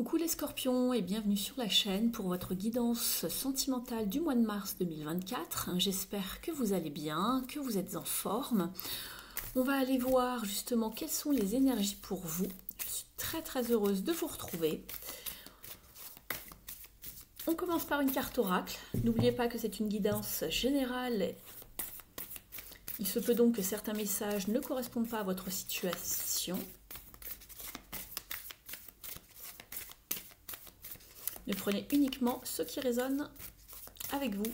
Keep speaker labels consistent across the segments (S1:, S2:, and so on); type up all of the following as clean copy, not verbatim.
S1: Coucou les scorpions et bienvenue sur la chaîne pour votre guidance sentimentale du mois de mars 2024. J'espère que vous allez bien, que vous êtes en forme. On va aller voir justement quelles sont les énergies pour vous. Je suis très heureuse de vous retrouver. On commence par une carte oracle. N'oubliez pas que c'est une guidance générale. Il se peut donc que certains messages ne correspondent pas à votre situation. Ne prenez uniquement ce qui résonne avec vous.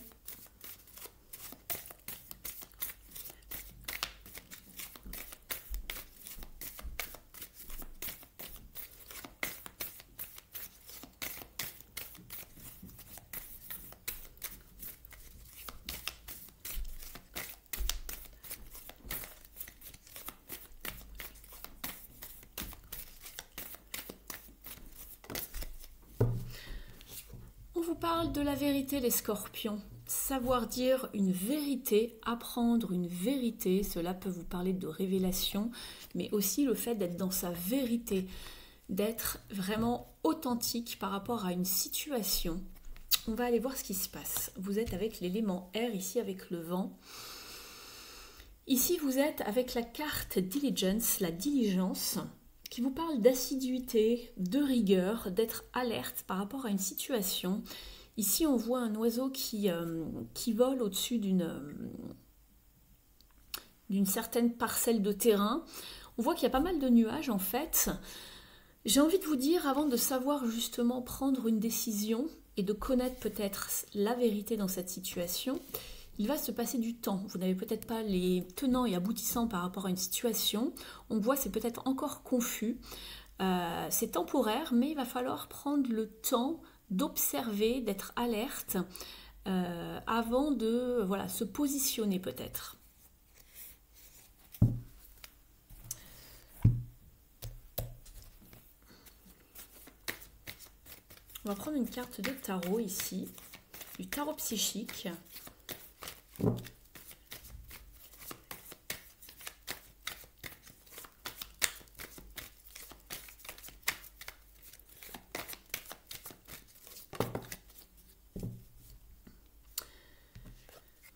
S1: On vous parle de la vérité, les scorpions. Savoir dire une vérité, apprendre une vérité, cela peut vous parler de révélation, mais aussi le fait d'être dans sa vérité, d'être vraiment authentique par rapport à une situation. On va aller voir ce qui se passe. Vous êtes avec l'élément air, ici avec le vent. Ici, vous êtes avec la carte Diligence, la diligence, qui vous parle d'assiduité, de rigueur, d'être alerte par rapport à une situation. Ici, on voit un oiseau qui vole au-dessus d'une certaine parcelle de terrain. On voit qu'il y a pas mal de nuages en fait. J'ai envie de vous dire, avant de savoir justement prendre une décision et de connaître peut-être la vérité dans cette situation, il va se passer du temps. Vous n'avez peut-être pas les tenants et aboutissants par rapport à une situation. On voit c'est peut-être encore confus. C'est temporaire, mais il va falloir prendre le temps d'observer, d'être alerte avant de se positionner peut-être. On va prendre une carte de tarot ici, du tarot psychique.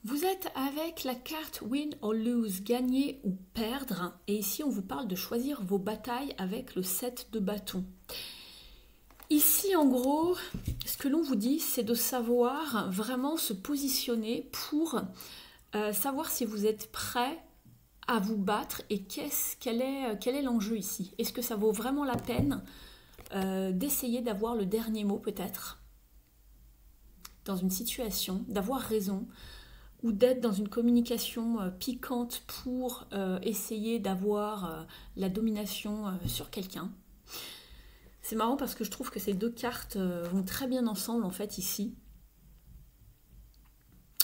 S1: Vous êtes avec la carte Win or Lose, gagner ou perdre. Et ici, on vous parle de choisir vos batailles avec le 7 de bâton. Ici, en gros, ce que l'on vous dit, c'est de savoir vraiment se positionner pour savoir si vous êtes prêt à vous battre et quel est l'enjeu ici. Est-ce que ça vaut vraiment la peine d'essayer d'avoir le dernier mot peut-être dans une situation, d'avoir raison, ou d'être dans une communication piquante pour essayer d'avoir la domination sur quelqu'un. C'est marrant parce que je trouve que ces deux cartes vont très bien ensemble en fait ici.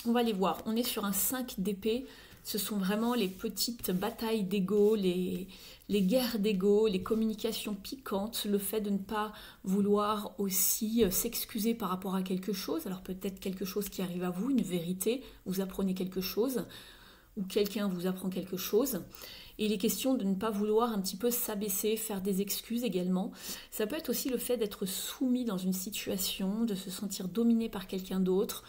S1: On va les voir. On est sur un 5 d'épée. Ce sont vraiment les petites batailles d'ego, les guerres d'ego, les communications piquantes, le fait de ne pas vouloir aussi s'excuser par rapport à quelque chose. Alors peut-être quelque chose qui arrive à vous, une vérité, vous apprenez quelque chose, ou quelqu'un vous apprend quelque chose. Et il est question de ne pas vouloir un petit peu s'abaisser, faire des excuses également. Ça peut être aussi le fait d'être soumis dans une situation, de se sentir dominé par quelqu'un d'autre.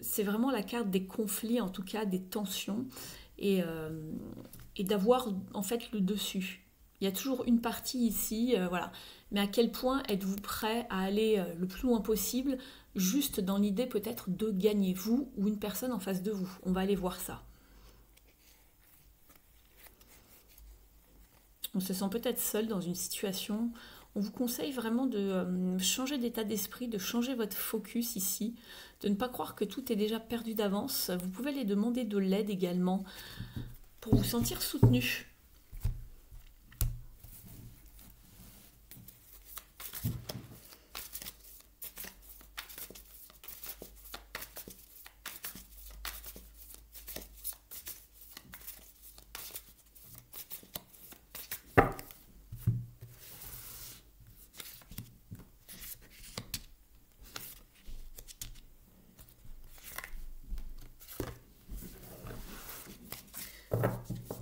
S1: C'est vraiment la carte des conflits, en tout cas des tensions, et d'avoir en fait le dessus. Il y a toujours une partie ici, voilà. Mais à quel point êtes-vous prêt à aller le plus loin possible, juste dans l'idée peut-être de gagner, vous ou une personne en face de vous. On va aller voir ça. On se sent peut-être seul dans une situation. On vous conseille vraiment de changer d'état d'esprit, de changer votre focus ici, de ne pas croire que tout est déjà perdu d'avance. Vous pouvez aller demander de l'aide également pour vous sentir soutenu.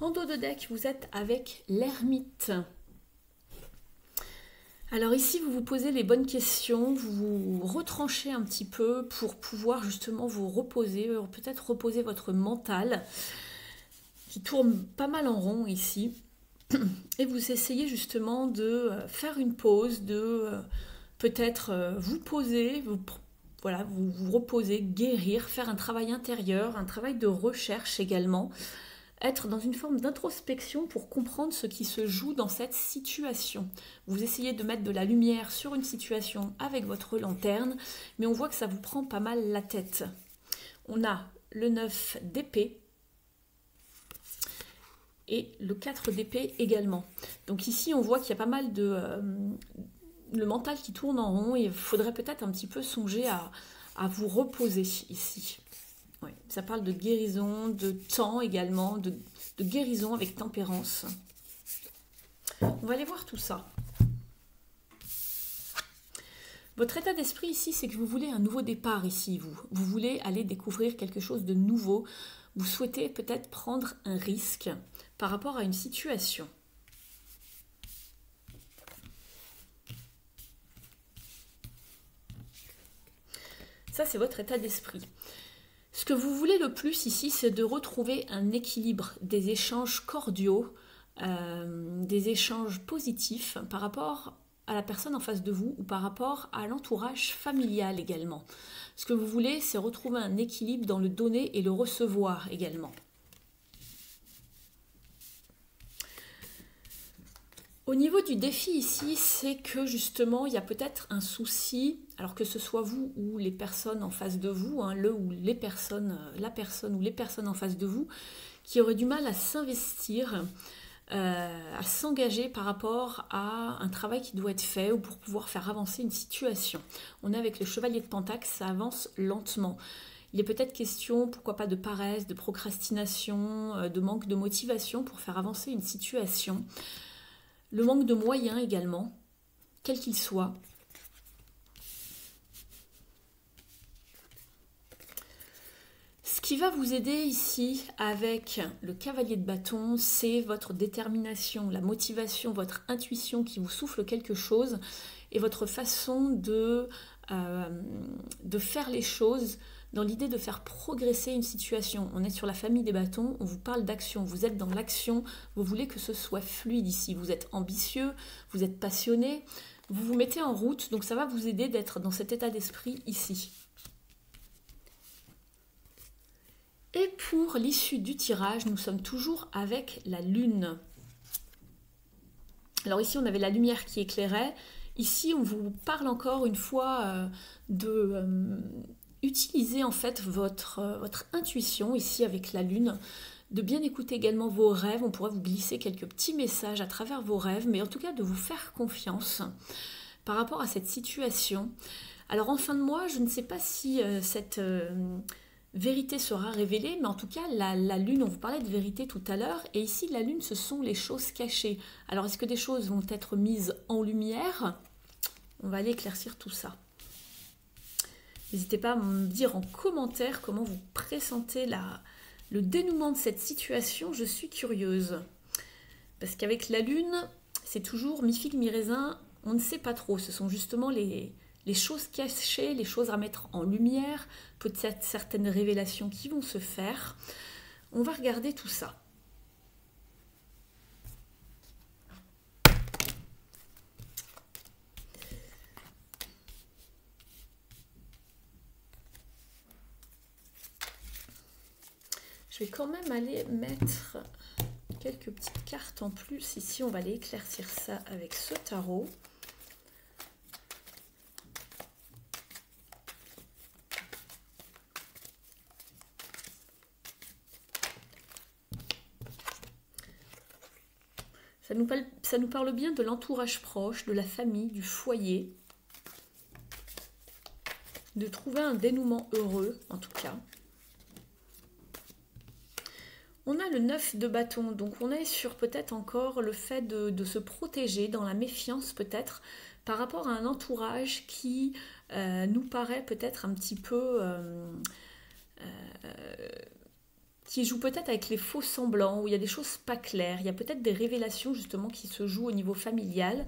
S1: En dos de deck, vous êtes avec l'ermite. Alors ici, vous vous posez les bonnes questions, vous vous retranchez un petit peu pour pouvoir justement vous reposer, peut-être reposer votre mental qui tourne pas mal en rond ici. Et vous essayez justement de faire une pause, de peut-être vous poser, voilà, vous reposer, guérir, faire un travail intérieur, un travail de recherche également, être dans une forme d'introspection pour comprendre ce qui se joue dans cette situation. Vous essayez de mettre de la lumière sur une situation avec votre lanterne, mais on voit que ça vous prend pas mal la tête. On a le 9 d'épée et le 4 d'épée également. Donc ici, on voit qu'il y a pas mal de... le mental qui tourne en rond et il faudrait peut-être un petit peu songer à vous reposer ici. Ouais, ça parle de guérison, de temps également, de guérison avec tempérance. On va aller voir tout ça. Votre état d'esprit ici, c'est que vous voulez un nouveau départ ici, vous. Vous voulez aller découvrir quelque chose de nouveau. Vous souhaitez peut-être prendre un risque par rapport à une situation. Ça, c'est votre état d'esprit. Ce que vous voulez le plus ici, c'est de retrouver un équilibre, des échanges cordiaux, des échanges positifs par rapport à la personne en face de vous ou par rapport à l'entourage familial également. Ce que vous voulez, c'est retrouver un équilibre dans le donner et le recevoir également. Au niveau du défi ici, c'est que justement, il y a peut-être un souci, alors que ce soit vous ou les personnes en face de vous, hein, la personne ou les personnes en face de vous, qui auraient du mal à s'investir, à s'engager par rapport à un travail qui doit être fait ou pour pouvoir faire avancer une situation. On est avec le chevalier de Pentacle, ça avance lentement. Il est peut-être question, pourquoi pas, de paresse, de procrastination, de manque de motivation pour faire avancer une situation. Le manque de moyens également, quel qu'il soit. Ce qui va vous aider ici avec le cavalier de bâton, c'est votre détermination, la motivation, votre intuition qui vous souffle quelque chose et votre façon de faire les choses dans l'idée de faire progresser une situation. On est sur la famille des bâtons, on vous parle d'action, vous êtes dans l'action, vous voulez que ce soit fluide ici, vous êtes ambitieux, vous êtes passionné, vous vous mettez en route, donc ça va vous aider d'être dans cet état d'esprit ici. Et pour l'issue du tirage, nous sommes toujours avec la lune. Alors ici, on avait la lumière qui éclairait. Ici, on vous parle encore une fois utilisez en fait votre intuition ici avec la lune, de bien écouter également vos rêves. On pourrait vous glisser quelques petits messages à travers vos rêves, mais en tout cas de vous faire confiance par rapport à cette situation. Alors en fin de mois, je ne sais pas si cette vérité sera révélée, mais en tout cas la lune, on vous parlait de vérité tout à l'heure, et ici la lune, ce sont les choses cachées. Alors est-ce que des choses vont être mises en lumière? On va aller éclaircir tout ça. N'hésitez pas à me dire en commentaire comment vous pressentez le dénouement de cette situation. Je suis curieuse. Parce qu'avec la lune, c'est toujours mi-figue, mi-raisin. On ne sait pas trop. Ce sont justement les choses cachées, les choses à mettre en lumière. Peut-être certaines révélations qui vont se faire. On va regarder tout ça. Je vais quand même aller mettre quelques petites cartes en plus. Ici, on va aller éclaircir ça avec ce tarot. Ça nous parle bien de l'entourage proche, de la famille, du foyer. De trouver un dénouement heureux, en tout cas. On a le 9 de bâton, donc on est sur peut-être encore le fait de se protéger, dans la méfiance peut-être, par rapport à un entourage qui nous paraît peut-être un petit peu... qui joue peut-être avec les faux semblants, où il y a des choses pas claires, il y a peut-être des révélations justement qui se jouent au niveau familial.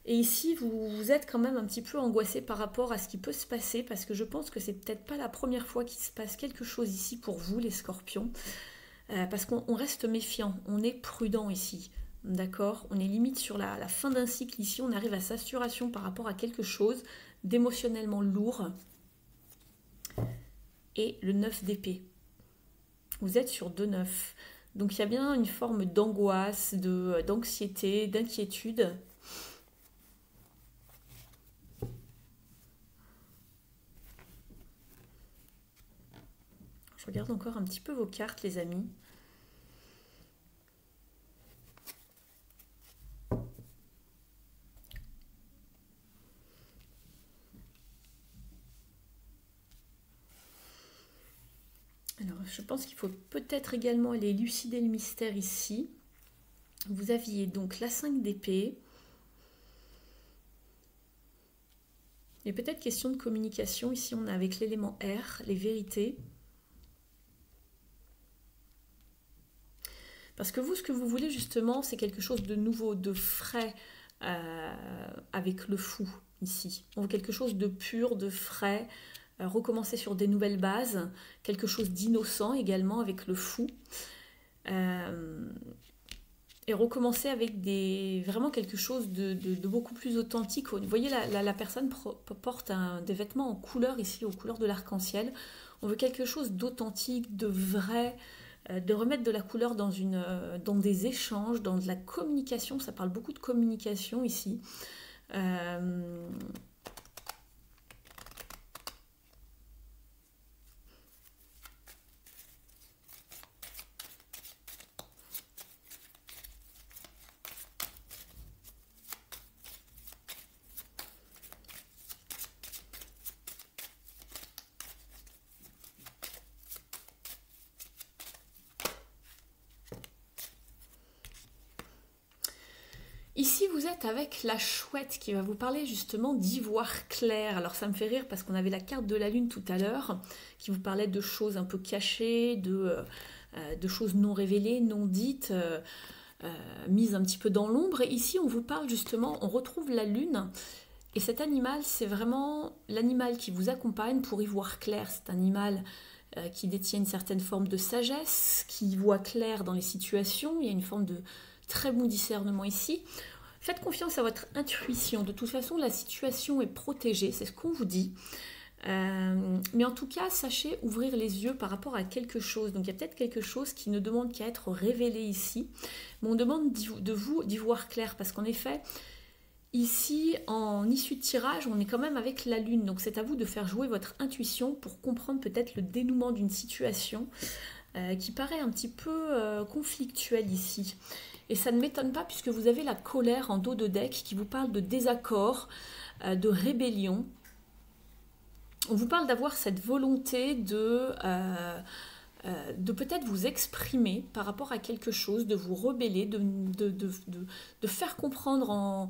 S1: Et ici, vous êtes quand même un petit peu angoissé par rapport à ce qui peut se passer, parce que je pense que c'est peut-être pas la première fois qu'il se passe quelque chose ici pour vous, les scorpions, parce qu'on reste méfiant, on est prudent ici. D'accord? On est limite sur la fin d'un cycle ici, on arrive à saturation par rapport à quelque chose d'émotionnellement lourd. Et le 9 d'épée. Vous êtes sur 2-9. Donc il y a bien une forme d'angoisse, d'anxiété, d'inquiétude. Je regarde encore un petit peu vos cartes, les amis. Alors, je pense qu'il faut peut-être également aller élucider le mystère ici. Vous aviez donc la 5 d'épée. Il est peut-être question de communication. Ici, on est avec l'élément R, les vérités. Parce que vous, ce que vous voulez justement, c'est quelque chose de nouveau, de frais avec le fou ici. On veut quelque chose de pur, de frais, recommencer sur des nouvelles bases, quelque chose d'innocent également avec le fou. Et recommencer avec vraiment quelque chose de beaucoup plus authentique. Vous voyez, la personne porte des vêtements en couleur ici, aux couleurs de l'arc-en-ciel. On veut quelque chose d'authentique, de vrai, de remettre de la couleur dans des échanges, dans de la communication. Ça parle beaucoup de communication ici. Ici, vous êtes avec la chouette qui va vous parler justement d'ivoire clair. Alors ça me fait rire parce qu'on avait la carte de la lune tout à l'heure qui vous parlait de choses un peu cachées, de choses non révélées, non dites, mises un petit peu dans l'ombre. Et ici, on vous parle justement, on retrouve la lune. Et cet animal, c'est vraiment l'animal qui vous accompagne pour y voir clair. C'est un animal qui détient une certaine forme de sagesse, qui voit clair dans les situations. Il y a une forme de très bon discernement ici. Faites confiance à votre intuition. De toute façon, la situation est protégée, c'est ce qu'on vous dit. Mais en tout cas, sachez ouvrir les yeux par rapport à quelque chose. Donc il y a peut-être quelque chose qui ne demande qu'à être révélé ici. Mais on demande de vous d'y voir clair. Parce qu'en effet, ici, en issue de tirage, on est quand même avec la lune. Donc c'est à vous de faire jouer votre intuition pour comprendre peut-être le dénouement d'une situation qui paraît un petit peu conflictuelle ici. Et ça ne m'étonne pas puisque vous avez la colère en dos de deck qui vous parle de désaccord, de rébellion. On vous parle d'avoir cette volonté de peut-être vous exprimer par rapport à quelque chose, de vous rebeller, de faire comprendre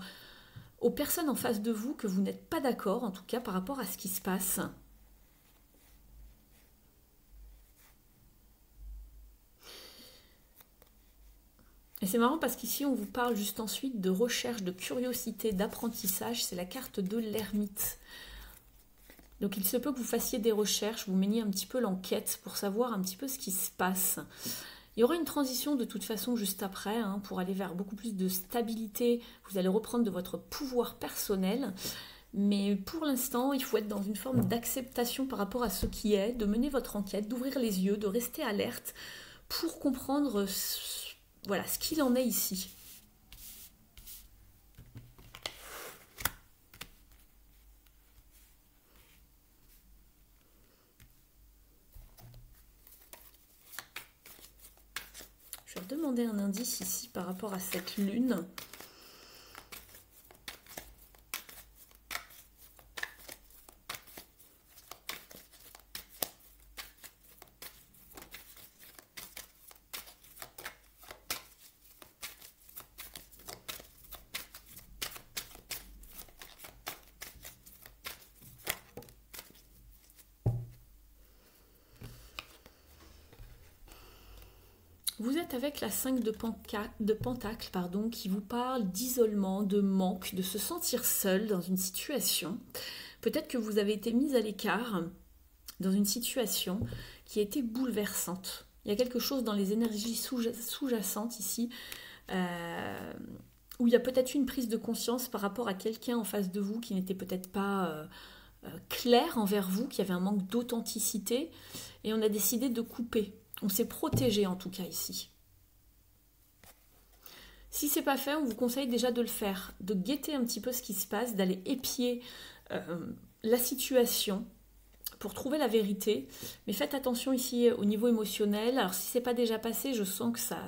S1: aux personnes en face de vous que vous n'êtes pas d'accord, en tout cas par rapport à ce qui se passe. Et c'est marrant parce qu'ici, on vous parle juste ensuite de recherche, de curiosité, d'apprentissage. C'est la carte de l'ermite. Donc il se peut que vous fassiez des recherches, vous meniez un petit peu l'enquête pour savoir un petit peu ce qui se passe. Il y aura une transition de toute façon juste après, pour aller vers beaucoup plus de stabilité. Vous allez reprendre de votre pouvoir personnel. Mais pour l'instant, il faut être dans une forme d'acceptation par rapport à ce qui est, de mener votre enquête, d'ouvrir les yeux, de rester alerte pour comprendre voilà ce qu'il en est ici. Je vais demander un indice ici par rapport à cette lune. Vous êtes avec la 5 de Pentacle, pardon, qui vous parle d'isolement, de manque, de se sentir seul dans une situation. Peut-être que vous avez été mise à l'écart dans une situation qui a été bouleversante. Il y a quelque chose dans les énergies sous-jacentes ici, où il y a peut-être une prise de conscience par rapport à quelqu'un en face de vous qui n'était peut-être pas clair envers vous, qui avait un manque d'authenticité, et on a décidé de couper. On s'est protégé en tout cas ici. Si ce n'est pas fait, on vous conseille déjà de le faire, de guetter un petit peu ce qui se passe, d'aller épier la situation pour trouver la vérité. Mais faites attention ici au niveau émotionnel. Alors si ce n'est pas déjà passé, je sens que ça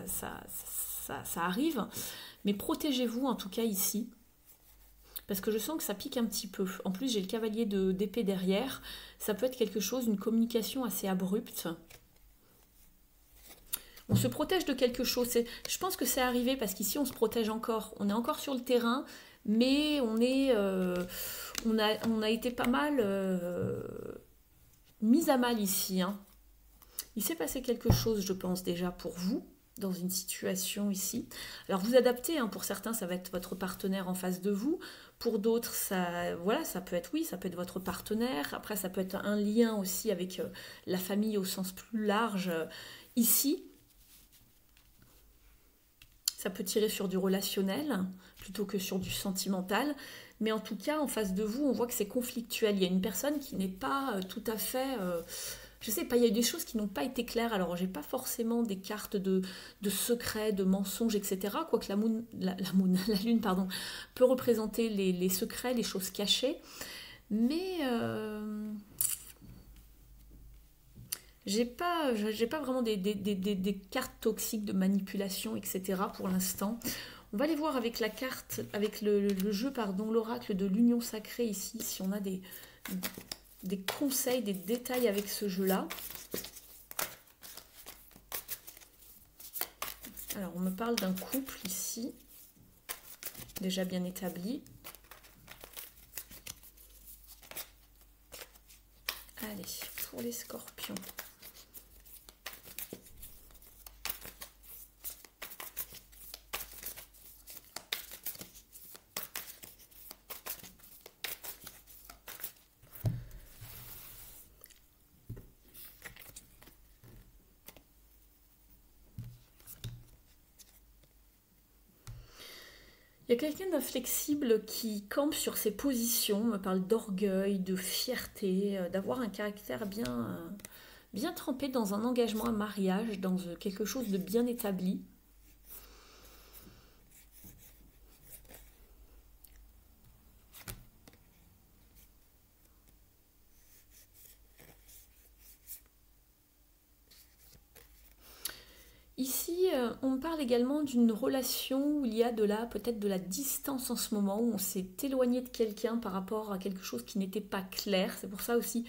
S1: arrive. Mais protégez-vous en tout cas ici. Parce que je sens que ça pique un petit peu. En plus, j'ai le cavalier d'épée derrière. Ça peut être quelque chose, une communication assez abrupte. On se protège de quelque chose. Je pense que c'est arrivé parce qu'ici, on se protège encore. On est encore sur le terrain, mais on a été pas mal mis à mal ici. Hein. Il s'est passé quelque chose, je pense, déjà pour vous, dans une situation ici. Alors, vous adaptez. Hein, pour certains, ça va être votre partenaire en face de vous. Pour d'autres, ça peut être votre partenaire. Après, ça peut être un lien aussi avec la famille au sens plus large ici. Ça peut tirer sur du relationnel plutôt que sur du sentimental. Mais en tout cas, en face de vous, on voit que c'est conflictuel. Il y a une personne qui n'est pas tout à fait... je sais pas, il y a des choses qui n'ont pas été claires. Alors, j'ai pas forcément des cartes de secrets, de mensonges, etc. Quoique la lune, pardon, peut représenter les secrets, les choses cachées. Mais... j'ai pas vraiment des cartes toxiques de manipulation, etc. pour l'instant. On va aller voir avec la carte, avec le jeu, pardon, l'oracle de l'union sacrée ici, si on a des conseils, des détails avec ce jeu-là. Alors, on me parle d'un couple ici, déjà bien établi. Allez, pour les scorpions. Il y a quelqu'un d'inflexible qui campe sur ses positions, me parle d'orgueil, de fierté, d'avoir un caractère bien trempé dans un engagement, un mariage, dans quelque chose de bien établi. Ici, on me parle également d'une relation où il y a peut-être de la distance en ce moment, où on s'est éloigné de quelqu'un par rapport à quelque chose qui n'était pas clair. C'est pour ça aussi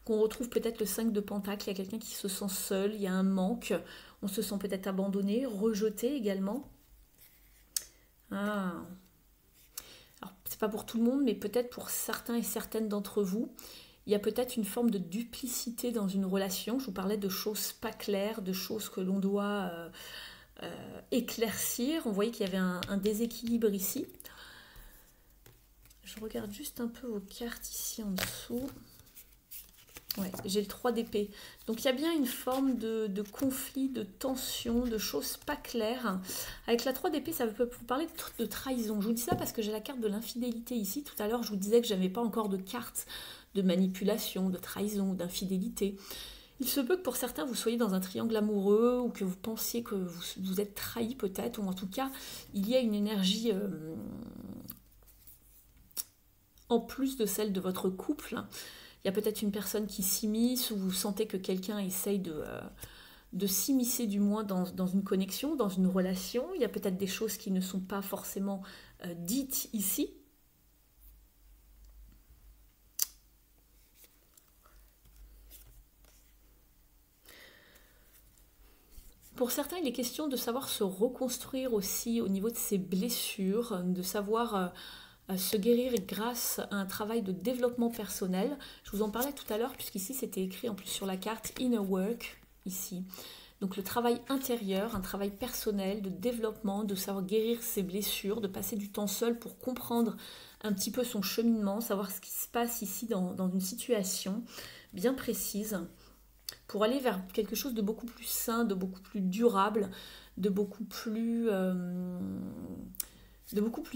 S1: qu'on retrouve peut-être le 5 de Pentacle. Il y a quelqu'un qui se sent seul, il y a un manque, on se sent peut-être abandonné, rejeté également. Ah. Alors, c'est pas pour tout le monde, mais peut-être pour certains et certaines d'entre vous. Il y a peut-être une forme de duplicité dans une relation. Je vous parlais de choses pas claires, de choses que l'on doit éclaircir. On voyait qu'il y avait un déséquilibre ici. Je regarde juste un peu vos cartes ici en dessous. Ouais, j'ai le 3 d'épée. Donc il y a bien une forme de conflit, de tension, de choses pas claires. Avec la 3 d'épée, ça peut vous parler de trahison. Je vous dis ça parce que j'ai la carte de l'infidélité ici. Tout à l'heure, je vous disais que je n'avais pas encore de carte de manipulation, de trahison, d'infidélité. Il se peut que pour certains, vous soyez dans un triangle amoureux ou que vous pensiez que vous êtes trahi peut-être, ou en tout cas, il y a une énergie en plus de celle de votre couple. Il y a peut-être une personne qui s'immisce ou vous sentez que quelqu'un essaye de s'immiscer du moins dans une connexion, dans une relation. Il y a peut-être des choses qui ne sont pas forcément dites ici. Pour certains, il est question de savoir se reconstruire aussi au niveau de ses blessures, de savoir se guérir grâce à un travail de développement personnel. Je vous en parlais tout à l'heure, puisqu'ici c'était écrit en plus sur la carte Inner Work, ici. Donc le travail intérieur, un travail personnel, de développement, de savoir guérir ses blessures, de passer du temps seul pour comprendre un petit peu son cheminement, savoir ce qui se passe ici dans une situation bien précise, pour aller vers quelque chose de beaucoup plus sain, de beaucoup plus durable, de beaucoup plus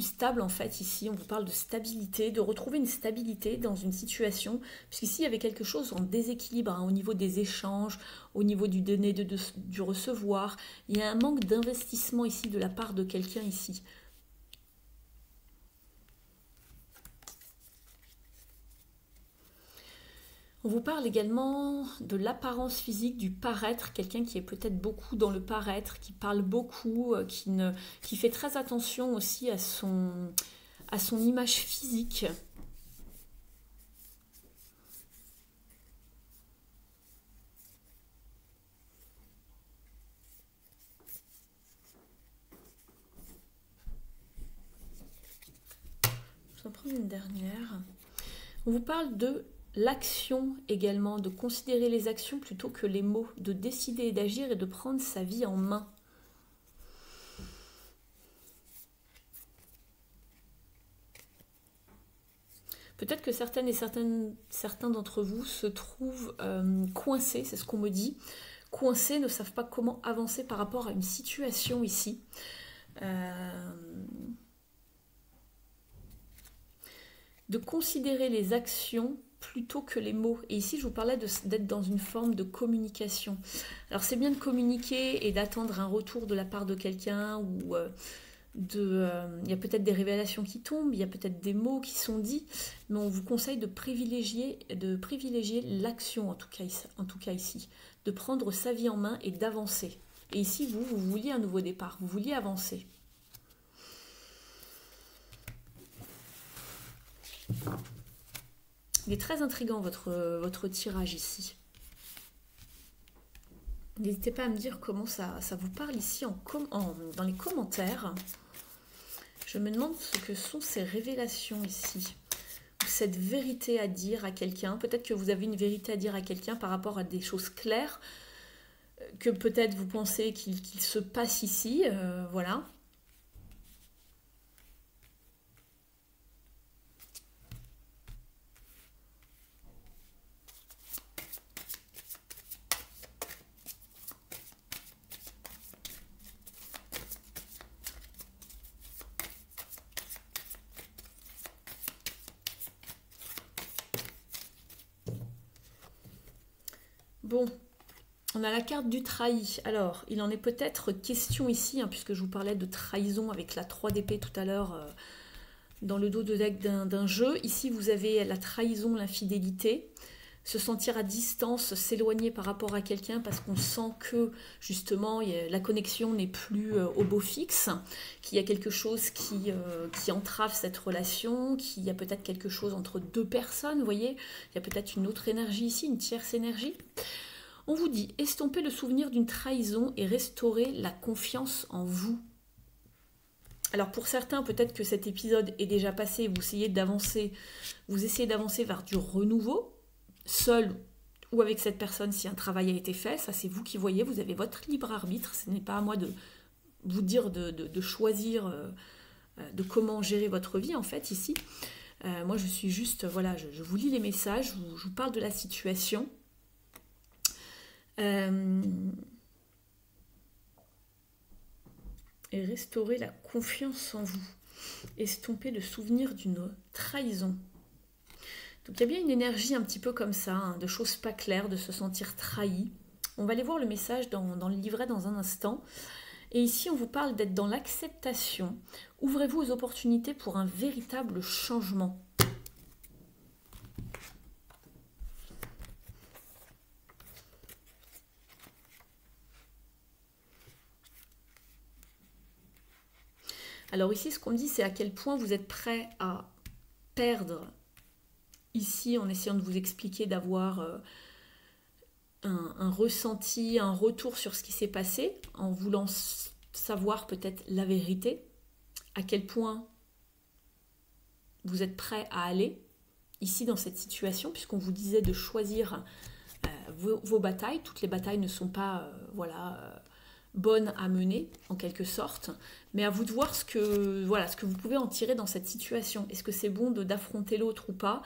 S1: stable en fait. Ici on vous parle de stabilité, de retrouver une stabilité dans une situation, puisqu'ici il y avait quelque chose en déséquilibre au niveau des échanges, au niveau du donner, du recevoir. Il y a un manque d'investissement ici de la part de quelqu'un ici. On vous parle également de l'apparence physique, du paraître, quelqu'un qui est peut-être beaucoup dans le paraître, qui parle beaucoup, qui fait très attention aussi à son image physique. Je vais en prendre une dernière. On vous parle de l'action également, de considérer les actions plutôt que les mots, de décider et d'agir et de prendre sa vie en main. Peut-être que certaines et certains d'entre vous se trouvent coincés, c'est ce qu'on me dit, coincés, ne savent pas comment avancer par rapport à une situation ici. De considérer les actions plutôt que les mots. Et ici, je vous parlais d'être dans une forme de communication. Alors, c'est bien de communiquer et d'attendre un retour de la part de quelqu'un ou il y a peut-être des révélations qui tombent, il y a peut-être des mots qui sont dits, mais on vous conseille de privilégier l'action, en tout cas ici, de prendre sa vie en main et d'avancer. Et ici, vous vouliez un nouveau départ, vous vouliez avancer. Il est très intriguant votre tirage ici. N'hésitez pas à me dire comment ça vous parle ici dans les commentaires. Je me demande ce que sont ces révélations ici. Cette vérité à dire à quelqu'un. Peut-être que vous avez une vérité à dire à quelqu'un par rapport à des choses claires que peut-être vous pensez qu'il se passe ici. Voilà. Bon, on a la carte du trahi. Alors, il en est peut-être question ici, puisque je vous parlais de trahison avec la 3 d'épée tout à l'heure dans le dos de deck d'un jeu. Ici, vous avez la trahison, l'infidélité, se sentir à distance, s'éloigner par rapport à quelqu'un parce qu'on sent que, justement, la connexion n'est plus au beau fixe, qu'il y a quelque chose qui entrave cette relation, qu'il y a peut-être quelque chose entre deux personnes, vous voyez. Il y a peut-être une autre énergie ici, une tierce énergie. On vous dit, estomper le souvenir d'une trahison et restaurer la confiance en vous. Alors pour certains, peut-être que cet épisode est déjà passé, vous essayez d'avancer vers du renouveau, seul ou avec cette personne si un travail a été fait, ça c'est vous qui voyez, vous avez votre libre arbitre, ce n'est pas à moi de vous dire de choisir de comment gérer votre vie en fait ici. Moi je suis juste, voilà, je vous lis les messages, je vous parle de la situation. Et restaurer la confiance en vous. Estomper le souvenir d'une trahison. Donc il y a bien une énergie un petit peu comme ça, de choses pas claires, de se sentir trahi. On va aller voir le message dans le livret dans un instant. Et ici, on vous parle d'être dans l'acceptation. Ouvrez-vous aux opportunités pour un véritable changement. Alors ici, ce qu'on me dit, c'est à quel point vous êtes prêt à perdre. Ici, en essayant de vous expliquer, d'avoir un ressenti, un retour sur ce qui s'est passé, en voulant savoir peut-être la vérité, à quel point vous êtes prêt à aller, ici dans cette situation, puisqu'on vous disait de choisir vos batailles. Toutes les batailles ne sont pas bonnes à mener, en quelque sorte. Mais à vous de voir ce que vous pouvez en tirer dans cette situation. Est-ce que c'est bon d'affronter l'autre ou pas,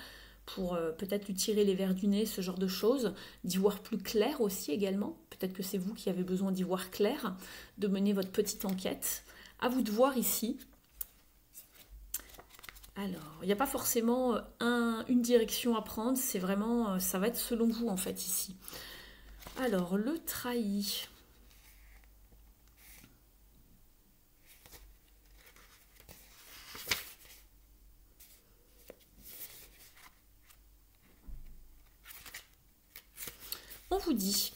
S1: pour peut-être lui tirer les vers du nez, ce genre de choses, d'y voir plus clair aussi également. Peut-être que c'est vous qui avez besoin d'y voir clair, de mener votre petite enquête. À vous de voir ici. Alors, il n'y a pas forcément une direction à prendre, c'est vraiment, ça va être selon vous en fait ici. Alors, le trahi. On vous dit,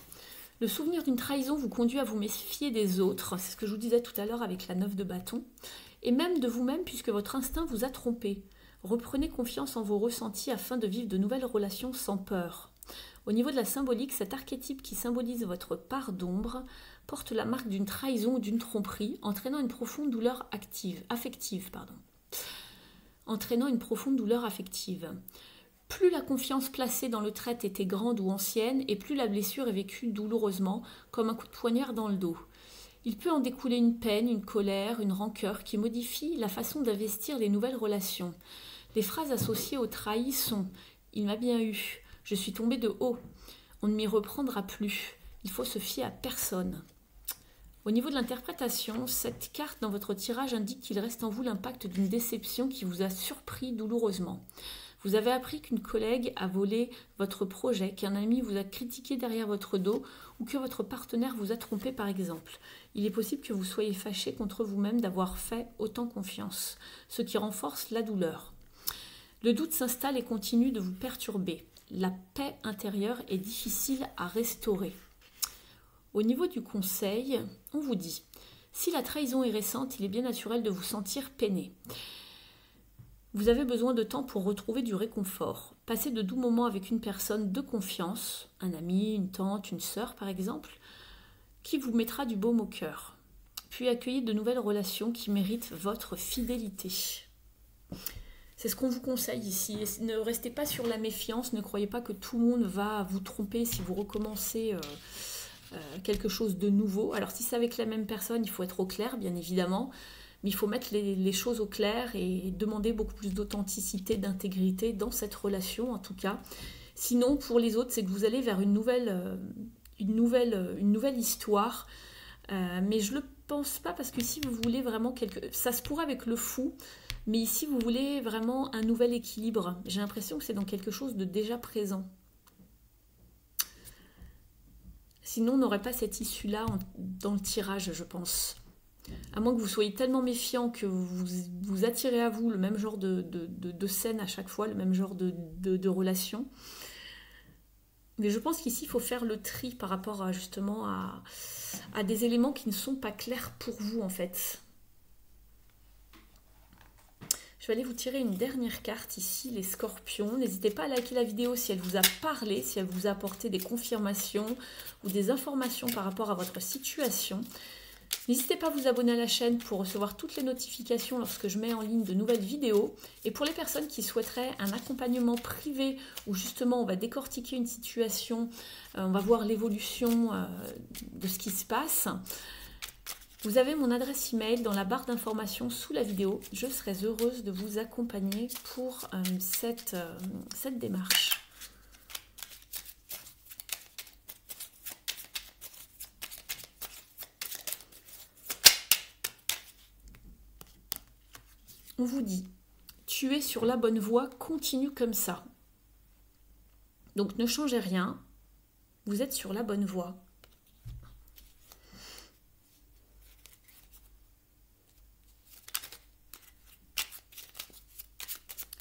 S1: le souvenir d'une trahison vous conduit à vous méfier des autres, c'est ce que je vous disais tout à l'heure avec la 9 de bâton, et même de vous-même puisque votre instinct vous a trompé. Reprenez confiance en vos ressentis afin de vivre de nouvelles relations sans peur. Au niveau de la symbolique, cet archétype qui symbolise votre part d'ombre porte la marque d'une trahison ou d'une tromperie, entraînant une profonde douleur affective. Entraînant une profonde douleur affective. Plus la confiance placée dans le traître était grande ou ancienne, et plus la blessure est vécue douloureusement, comme un coup de poignard dans le dos. Il peut en découler une peine, une colère, une rancœur qui modifie la façon d'investir les nouvelles relations. Les phrases associées au trahi sont « Il m'a bien eu »,« Je suis tombé de haut »,« On ne m'y reprendra plus »,« Il faut se fier à personne ». Au niveau de l'interprétation, cette carte dans votre tirage indique qu'il reste en vous l'impact d'une déception qui vous a surpris douloureusement. Vous avez appris qu'une collègue a volé votre projet, qu'un ami vous a critiqué derrière votre dos ou que votre partenaire vous a trompé par exemple. Il est possible que vous soyez fâché contre vous-même d'avoir fait autant confiance, ce qui renforce la douleur. Le doute s'installe et continue de vous perturber. La paix intérieure est difficile à restaurer. Au niveau du conseil, on vous dit, si la trahison est récente, il est bien naturel de vous sentir peiné. Vous avez besoin de temps pour retrouver du réconfort. Passez de doux moments avec une personne de confiance, un ami, une tante, une sœur par exemple, qui vous mettra du baume au cœur. Puis accueillez de nouvelles relations qui méritent votre fidélité. C'est ce qu'on vous conseille ici. Ne restez pas sur la méfiance, ne croyez pas que tout le monde va vous tromper si vous recommencez quelque chose de nouveau. Alors si c'est avec la même personne, il faut être au clair bien évidemment. Mais il faut mettre les choses au clair et demander beaucoup plus d'authenticité, d'intégrité dans cette relation en tout cas. Sinon, pour les autres, c'est que vous allez vers une nouvelle histoire. Mais je ne le pense pas parce que si vous voulez vraiment ça se pourrait avec le fou, mais ici vous voulez vraiment un nouvel équilibre. J'ai l'impression que c'est dans quelque chose de déjà présent. Sinon, on n'aurait pas cette issue-là dans le tirage, je pense. À moins que vous soyez tellement méfiant que vous attirez à vous le même genre de scène à chaque fois, le même genre de relation. Mais je pense qu'ici, il faut faire le tri par rapport justement à des éléments qui ne sont pas clairs pour vous en fait. Je vais aller vous tirer une dernière carte ici, les scorpions. N'hésitez pas à liker la vidéo si elle vous a parlé, si elle vous a apporté des confirmations ou des informations par rapport à votre situation. N'hésitez pas à vous abonner à la chaîne pour recevoir toutes les notifications lorsque je mets en ligne de nouvelles vidéos. Et pour les personnes qui souhaiteraient un accompagnement privé où justement on va décortiquer une situation, on va voir l'évolution de ce qui se passe, vous avez mon adresse email dans la barre d'informations sous la vidéo. Je serai heureuse de vous accompagner pour cette démarche. On vous dit, tu es sur la bonne voie, continue comme ça. Donc ne changez rien, vous êtes sur la bonne voie.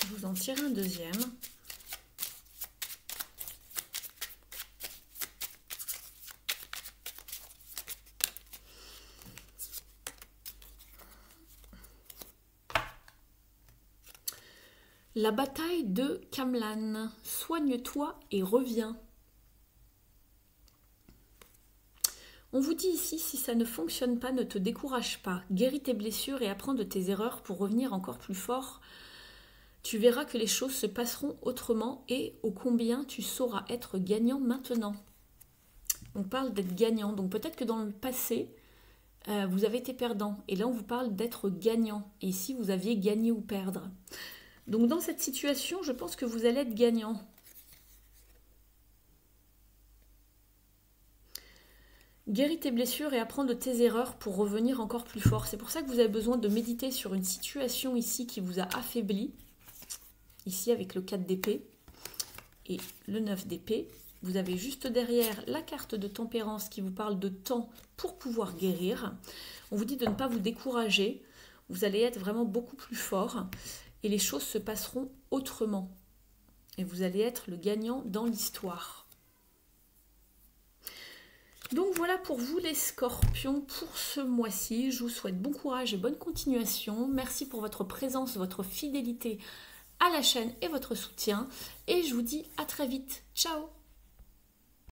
S1: Je vous en tire un deuxième. La bataille de Camlan. Soigne-toi et reviens. On vous dit ici, si ça ne fonctionne pas, ne te décourage pas. Guéris tes blessures et apprends de tes erreurs pour revenir encore plus fort. Tu verras que les choses se passeront autrement et ô combien tu sauras être gagnant maintenant. On parle d'être gagnant. Donc peut-être que dans le passé, vous avez été perdant. Et là, on vous parle d'être gagnant. Et ici, vous aviez gagné ou perdre. Donc dans cette situation, je pense que vous allez être gagnant. Guéris tes blessures et apprends de tes erreurs pour revenir encore plus fort. C'est pour ça que vous avez besoin de méditer sur une situation ici qui vous a affaibli. Ici avec le 4 d'épée et le 9 d'épée. Vous avez juste derrière la carte de tempérance qui vous parle de temps pour pouvoir guérir. On vous dit de ne pas vous décourager. Vous allez être vraiment beaucoup plus fort et les choses se passeront autrement. Et vous allez être le gagnant dans l'histoire. Donc voilà pour vous les scorpions pour ce mois-ci. Je vous souhaite bon courage et bonne continuation. Merci pour votre présence, votre fidélité à la chaîne et votre soutien. Et je vous dis à très vite. Ciao!